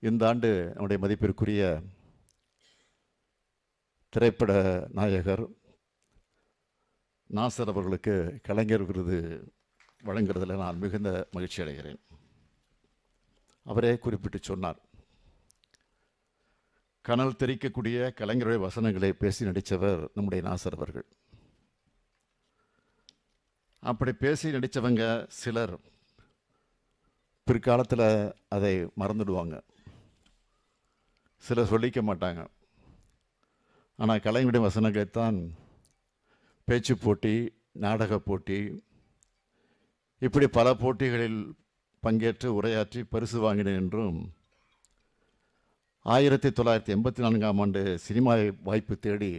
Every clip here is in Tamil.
இந்த ஆண்டு நம்முடைய மதிப்பிற்குரிய திரைப்பட நாயகர் நாசர் அவர்களுக்கு கலைஞர் விருது வழங்குறதில் நான் மிகுந்த மகிழ்ச்சி அடைகிறேன். அவரே குறிப்பிட்டு சொன்னார், கனல் தெரிக்கக்கூடிய கலைஞருடைய வசனங்களை பேசி நடித்தவர் நம்முடைய நாசர் அவர்கள். அப்படி பேசி நடித்தவங்க சிலர் பிற்காலத்தில் அதை மறந்துடுவாங்க, சிலர் சொல்லிக்க மாட்டாங்க. ஆனால் கலைஞருடைய வசனங்களைத்தான் பேச்சு போட்டி, நாடக போட்டி, இப்படி பல போட்டிகளில் பங்கேற்று உரையாற்றி பரிசு வாங்கினேன் என்றும் 1984ஆம் ஆண்டு சினிமா வாய்ப்பு தேடி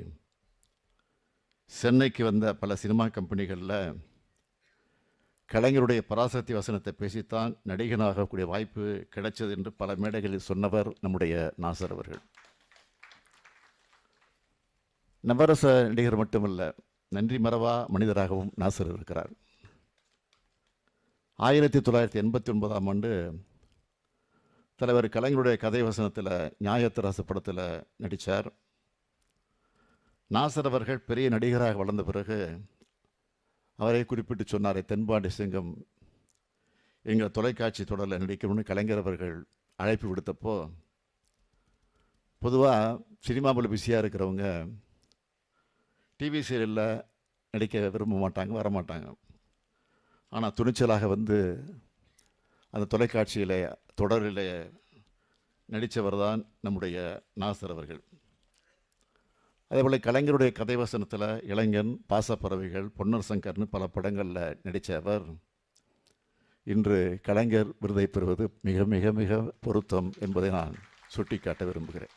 சென்னைக்கு வந்த பல சினிமா கம்பெனிகளில் கலைஞருடைய பராசக்தி வசனத்தை பேசித்தான் நடிகனாகக்கூடிய வாய்ப்பு கிடைச்சது என்று பல மேடைகளில் சொன்னவர் நம்முடைய நாசர் அவர்கள். நவரச நடிகர் மட்டுமல்ல, நன்றி மறவா மனிதராகவும் நாசர் இருக்கிறார். 1989ஆம் ஆண்டு தலைவர் கலைஞருடைய கதை வசனத்தில் நியாயத்தராசு படத்தில் நடித்தார். நாசர் அவர்கள் பெரிய நடிகராக வளர்ந்த பிறகு அவரை குறிப்பிட்டு சொன்னார், தென்பாண்டி சிங்கம் எங்கள் தொலைக்காட்சி தொடரில் நடிக்கணும்னு கலைஞர் அவர்கள் அழைப்பு விடுத்தப்போ, பொதுவாக சினிமாவில் பிஸியாக இருக்கிறவங்க டிவி சீரியலில் நடிக்க விரும்ப மாட்டாங்க, வரமாட்டாங்க. ஆனால் துணிச்சலாக வந்து அந்த தொலைக்காட்சியிலே தொடரிலே நடித்தவர் தான் நம்முடைய நாசர் அவர்கள். அதேபோல் கலைஞருடைய கதை வசனத்தில் இளைஞன், பாசப்பறவைகள், பொன்னர் சங்கர்னு பல படங்களில் நடித்த அவர் இன்று கலைஞர் விருதை பெறுவது மிக மிக மிக பொருத்தம் என்பதை நான் சுட்டிக்காட்ட விரும்புகிறேன்.